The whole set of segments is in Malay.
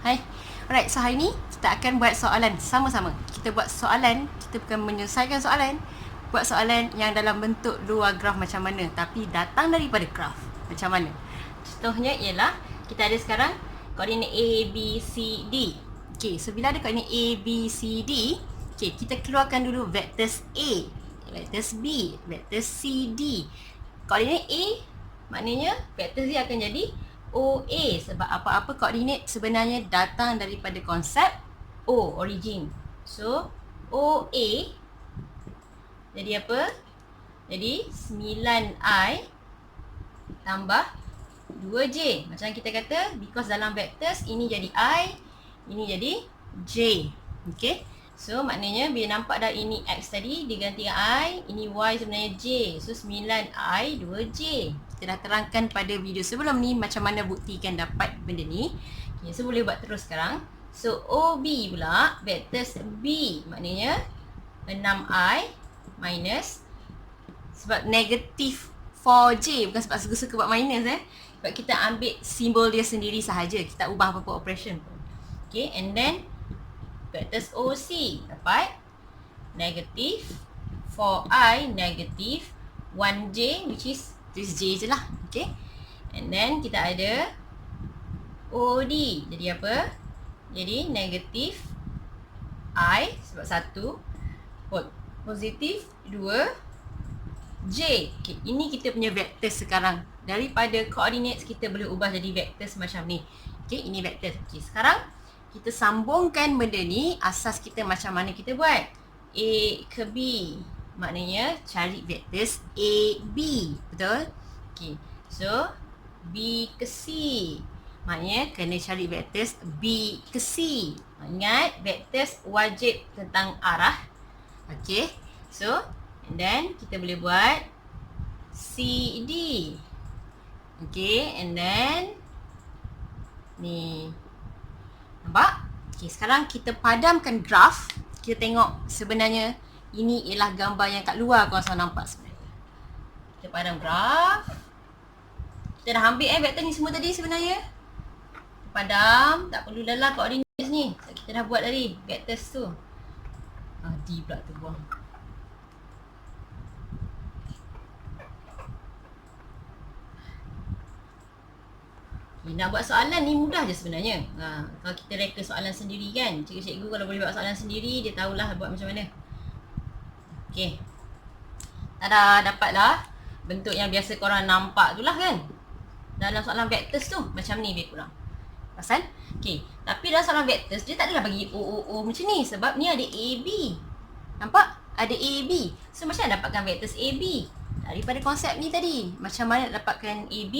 Hai. Alright, so hari ni kita akan buat soalan sama-sama. Kita buat soalan, kita bukan menyelesaikan soalan. Buat soalan yang dalam bentuk luar graf macam mana, tapi datang daripada graf macam mana. Contohnya ialah kita ada sekarang koordinat A, B, C, D. Okay, so bila ada koordinat A, B, C, D, okay, kita keluarkan dulu vectors A, vectors B, vectors C, D. Koordinat A maknanya vectors dia akan jadi OA sebab apa-apa koordinat sebenarnya datang daripada konsep O, origin. So, OA jadi apa? Jadi 9I tambah 2J. Macam kita kata, because dalam vectors ini jadi I, ini jadi J. Okay? So, maknanya bila nampak dah ini X tadi diganti dengan I, ini Y sebenarnya J. So, 9I, 2J. Kita dah terangkan pada video sebelum ni macam mana buktikan dapat benda ni. Okay, so boleh buat terus sekarang. So, OB pula, vectors B. Maknanya 6I minus, sebab negatif 4J, bukan sebab suka-suka buat minus sebab kita ambil simbol dia sendiri sahaja. Kita ubah apa-apa operation pun. Okay, and then vectors OC dapat negatif 4I negatif 1J, which is this J je lah. Okay, and then kita ada OD. Jadi apa? Jadi negatif I sebab 1, positif 2J. Okay, ini kita punya vector sekarang. Daripada coordinates kita boleh ubah jadi vectors macam ni. Okay, ini vector. Okay, sekarang kita sambungkan benda ni. Asas kita macam mana kita buat? A ke B. Maknanya cari vectors A, B. Betul? Okay, so B ke C. Maknanya kena cari vectors B ke C. Ingat, vectors wajib tentang arah. Okay, so and then kita boleh buat C, D. Okay, and then ni. Nampak? Okay, sekarang kita padamkan graf. Kita tengok sebenarnya ini ialah gambar yang kat luar kawan-kawan nampak sebenarnya. Kita padam graf. Kita dah ambil vektor ni semua tadi sebenarnya. Kita padam, tak perlu dalam koordinat ni. Kita dah buat tadi vectors tu. D pula tu buang. Okay, nak buat soalan ni mudah je sebenarnya. Kalau kita reka soalan sendiri kan. Cikgu-cikgu kalau boleh buat soalan sendiri, dia tahulah buat macam mana. Okay. Tada, dapatlah bentuk yang biasa korang nampak tu lah kan. Dalam soalan vectors tu, macam ni lebih kurang. Pasal? Okay. Tapi dalam soalan vectors, dia tak adalah bagi O macam ni. Sebab ni ada AB. Nampak? Ada AB. So, macam mana dapatkan vectors AB? Daripada konsep ni tadi. Macam mana nak dapatkan AB?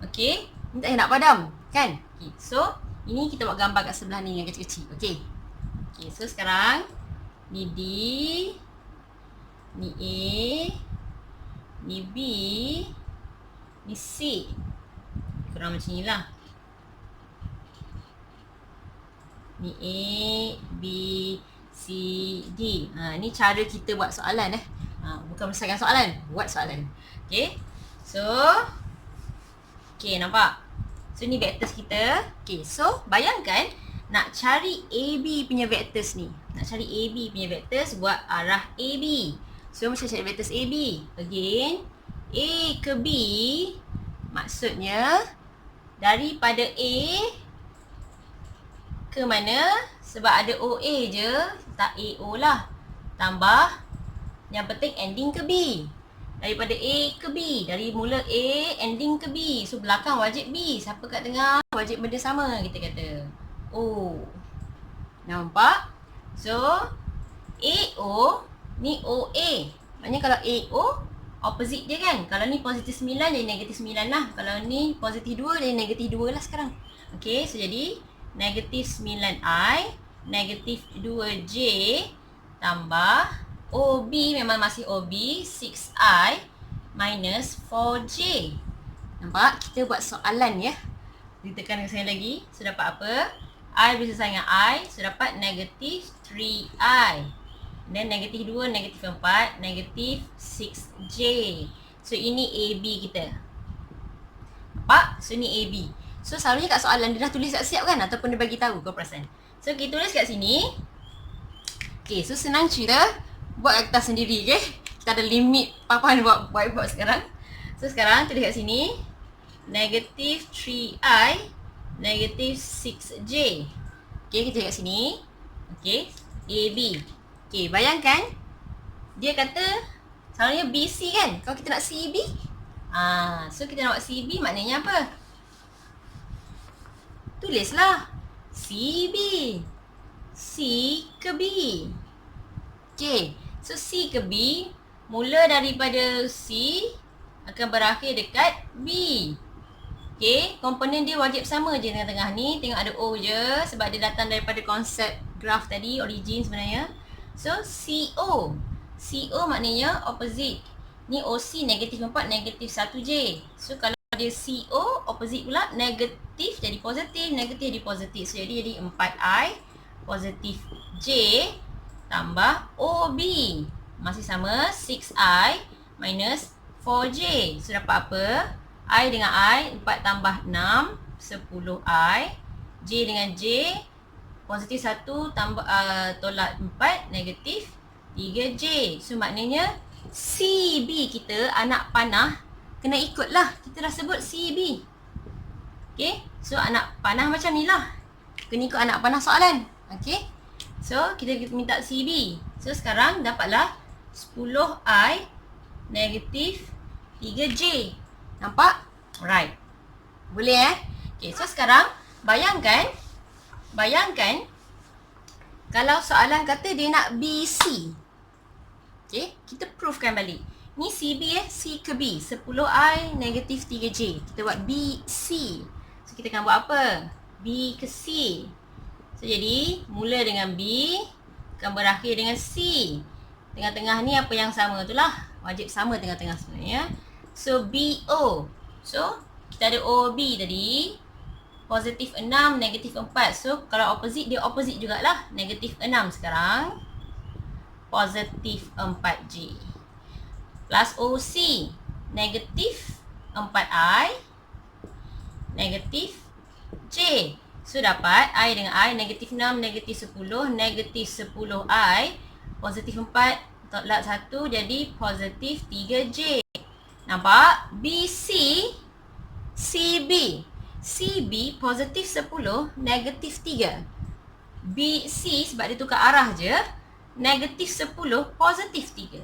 Okay. Ni tak payah nak padam. Kan? Okay. So, ini kita buat gambar kat sebelah ni yang kecil-kecil. Okay. Okay. So, sekarang ni D. Ni A. Ni B. Ni C. Kurang macam ni lah. Ni A, B, C, D. Ni cara kita buat soalan bukan menyelesaikan soalan, buat soalan. Okay. So, okay, nampak? So, ni vectors kita. Okay, so bayangkan nak cari AB punya vectors ni. Nak cari AB punya vectors, buat arah AB. So, macam cari vectors AB. Again, A ke B, maksudnya daripada A ke mana? Sebab ada OA je, tak AO lah. Tambah, yang penting ending ke B. Daripada A ke B. Dari mula A, ending ke B. So, belakang wajib B. Siapa kat tengah, wajib benda sama, kita kata. O. Nampak? So, AO, ni OA. Maknanya kalau AO, opposite je kan. Kalau ni positif 9, jadi negatif 9 lah. Kalau ni positif 2, jadi negatif 2 lah sekarang. Okay, so jadi negatif 9I, negatif 2J, tambah OB memang masih OB, 6I minus 4J. Nampak? Kita buat soalan ya. Ditekan sekali lagi. So, dapat apa? I bersama dengan I. So, dapat negatif 3I. Dan negatif 2, negatif 4, negatif 6J. So, ini AB kita. Nampak? So, ini AB. So selalunya kat soalan dia dah tulis siap-siap kan, ataupun dia bagi tahu, kau perasan. So kita tulis kat sini. Okay, so senang cerita, buat kat kertas sendiri, okay. Kita ada limit papan buat whiteboard sekarang. So sekarang tulis kat sini, negative 3i, negative 6j. Okay, kita tulis kat sini. Okay, AB. Okay, bayangkan, dia kata, selalunya BC kan, kalau kita nak CB. So kita nak buat CB maknanya apa? Tulislah CB. C ke B. Okay, so C ke B, mula daripada C akan berakhir dekat B. Okay, komponen dia wajib sama je tengah-tengah ni. Tengok ada O je, sebab dia datang daripada konsep graph tadi, origin sebenarnya. So CO, CO maknanya opposite. Ni OC negatif 4, negatif 1J. So kalau dia CO, opposite pula, negatif jadi positif, negatif jadi positif. So jadi 4I positif J tambah OB. Masih sama 6I minus 4J. So dapat apa? I dengan I, 4 tambah 6, 10I. J dengan J, positif 1 tambah tolak 4, negatif 3J. So maknanya CB kita, anak panah, kena ikutlah. Kita dah sebut CB. Okay, so anak panah macam ni lah, kena ikut anak panah soalan. Okay, so kita minta CB. So sekarang dapatlah 10I negatif 3J. Nampak? Alright, boleh Okay, so sekarang bayangkan kalau soalan kata dia nak BC. Okay, kita proofkan balik. Ni CB C ke B, 10I negatif 3J. Kita buat BC. So kita akan buat apa? B ke C. So jadi mula dengan B, akan berakhir dengan C. Tengah-tengah ni apa yang sama tu lah, wajib sama tengah-tengah sebenarnya. So BO. So kita ada OB tadi, positif 6, negatif 4. So kalau opposite, dia opposite jugalah. Negatif 6 sekarang, positif 4J. Plus OC, negatif 4I, negatif J. So dapat I dengan I, negatif 6, negatif 10, negatif 10I, positif 4, tolak 1, jadi positif 3J. Nampak? BC, CB. CB positif 10, negatif 3. BC sebab dia tukar arah je, negatif 10, positif 3.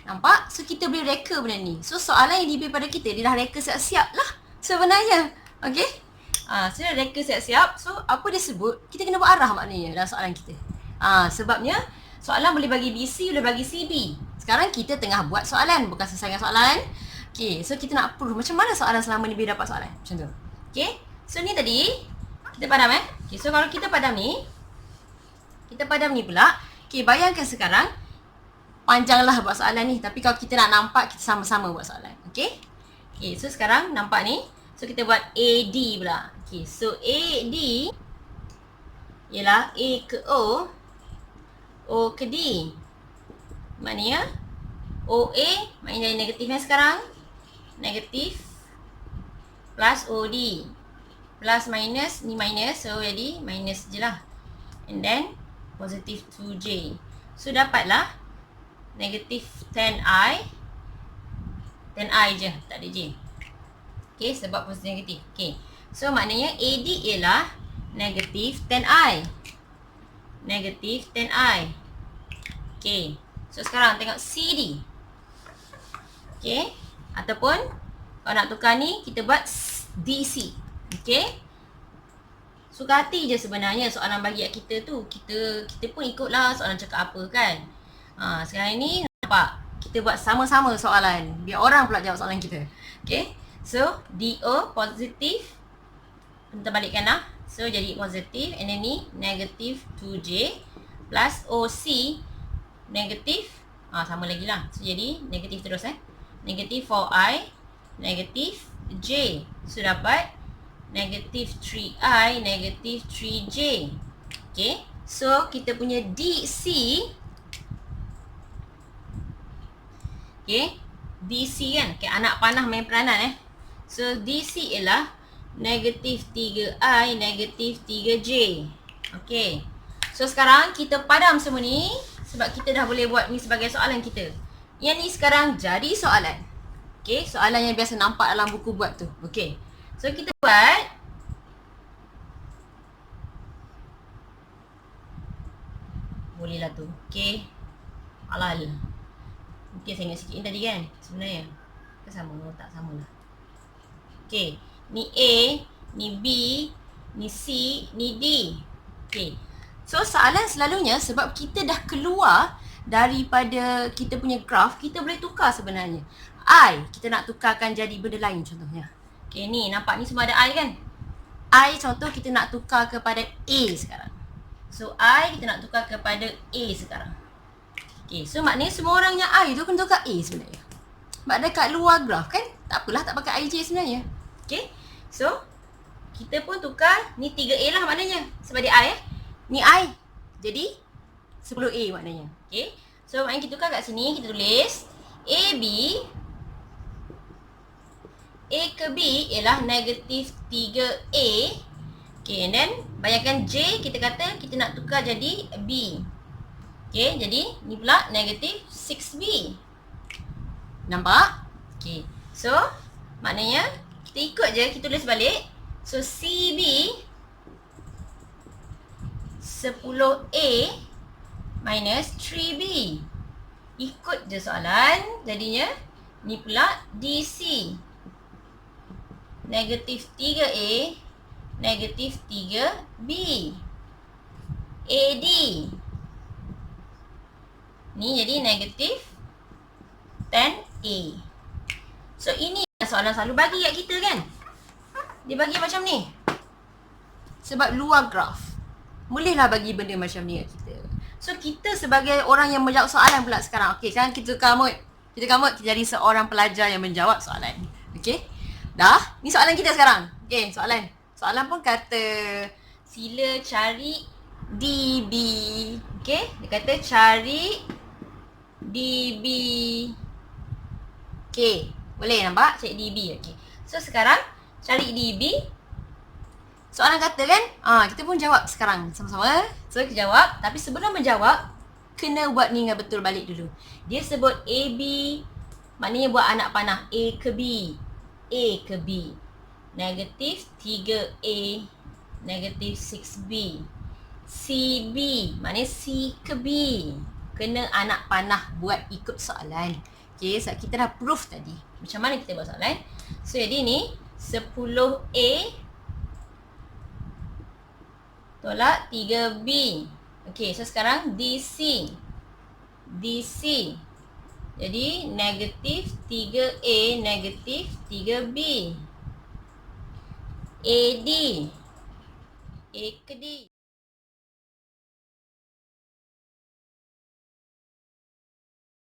Nampak? So kita boleh reka benda ni. So soalan yang diberi pada kita, dia dah reka siap-siap lah sebenarnya. Okay? So dia reka siap-siap. So apa dia sebut, kita kena buat arah maknanya dalam soalan kita. Sebabnya soalan boleh bagi BC, boleh bagi CB. Sekarang kita tengah buat soalan, bukan selesaikan soalan. Okay, so kita nak prove macam mana soalan selama ni boleh dapat soalan. Macam tu. Okay, so ni tadi kita padam Okay, so kalau kita padam ni pula. Okay, bayangkan sekarang panjanglah buat soalan ni, tapi kalau kita nak nampak, kita sama-sama buat soalan. Okay, okay, so sekarang nampak ni. So kita buat AD pula. Okay, so AD ialah A ke O, O ke D. Maknanya OA, maknanya dari negatifnya sekarang, negatif plus OD. Plus minus, ni minus, so jadi minus je lah. And then positif 2J. So dapatlah negatif 10I. 10I je, tak ada J. Okay, sebab positif negatif. Okay, so maknanya AD ialah negatif 10I. Negatif 10I. Okay, so sekarang tengok CD. Okay, ataupun kalau nak tukar ni, kita buat DC. Okay, suka hati je sebenarnya soalan bagi kita tu. Kita pun ikutlah soalan cakap apa kan. Sekarang ni nampak, kita buat sama-sama soalan, biar orang pula jawab soalan kita. Okay, so DO positif, kita balikkan lah. So jadi positif, and then ni negatif 2J plus OC negatif, sama lagi lah. So jadi negatif terus negatif 4I, negatif J. So dapat negatif 3I, negatif 3J. Okay, so kita punya DC. Okay, DC kan, okay, anak panah main peranan So DC ialah negatif 3I, negatif 3J. Okay. So sekarang kita padam semua ni sebab kita dah boleh buat ni sebagai soalan kita. Yang ni sekarang jadi soalan. Okay, soalan yang biasa nampak dalam buku buat tu. Okay. So kita buat. Boleh lah tu. Okay. Halal. Okay, saya ingat sikit ni tadi kan sebenarnya. Ke sama? Tak sama lah. Okay. Ni A, ni B, ni C, ni D. Okay. So soalan selalunya sebab kita dah keluar daripada kita punya graf, kita boleh tukar sebenarnya. I, kita nak tukarkan jadi benda lain contohnya. Okay, ni nampak ni semua ada I kan? I contoh kita nak tukar kepada A sekarang. So I kita nak tukar kepada A sekarang. Okay, so maknanya semua orang yang I tu kena tukar A sebenarnya. Sebab dekat luar graf kan? Tak apalah, tak pakai IJ sebenarnya. Okay, so kita pun tukar ni 3A lah maknanya. Sebab dia I ni I. Jadi 10A maknanya. Okay, so maknanya kita tukar kat sini, kita tulis AB, A ke B ialah negatif 3A. Okay, and then bayangkan J kita kata kita nak tukar jadi B. Okay, jadi ni pula negatif 6B. Nampak? Okay, so maknanya kita ikut je, kita tulis balik. So CB 10A minus 3B. Ikut je soalan, jadinya ni pula DC negatif 3A negatif 3B. AD ni jadi negatif 10A. So ini soalan selalu bagi kat kita kan. Dia bagi macam ni. Sebab luar graf bolehlah bagi benda macam ni kat kita. So kita sebagai orang yang menjawab soalan pula sekarang. Okay, sekarang kita tukar mood. Kita jadi seorang pelajar yang menjawab soalan. Okay, dah? Ni soalan kita sekarang. Okay, soalan. Soalan pun kata sila cari DB. Okay, dia kata cari DB. Okay, boleh nampak? Cari DB. Okay, so sekarang cari DB. Soalan kata kan, kita pun jawab sekarang sama-sama. So kita jawab, tapi sebelum menjawab kena buat ni dengan betul balik dulu. Dia sebut AB, maknanya buat anak panah A ke B. A ke B. Negatif 3A, negatif 6B. CB, maknanya C ke B. Kena anak panah buat ikut soalan. Okay, sebab kita dah proof tadi macam mana kita buat soalan. So jadi ni 10A tolak 3B. Okay, so sekarang DC. DC. Jadi negatif 3A, negatif 3B. AD. A ke D.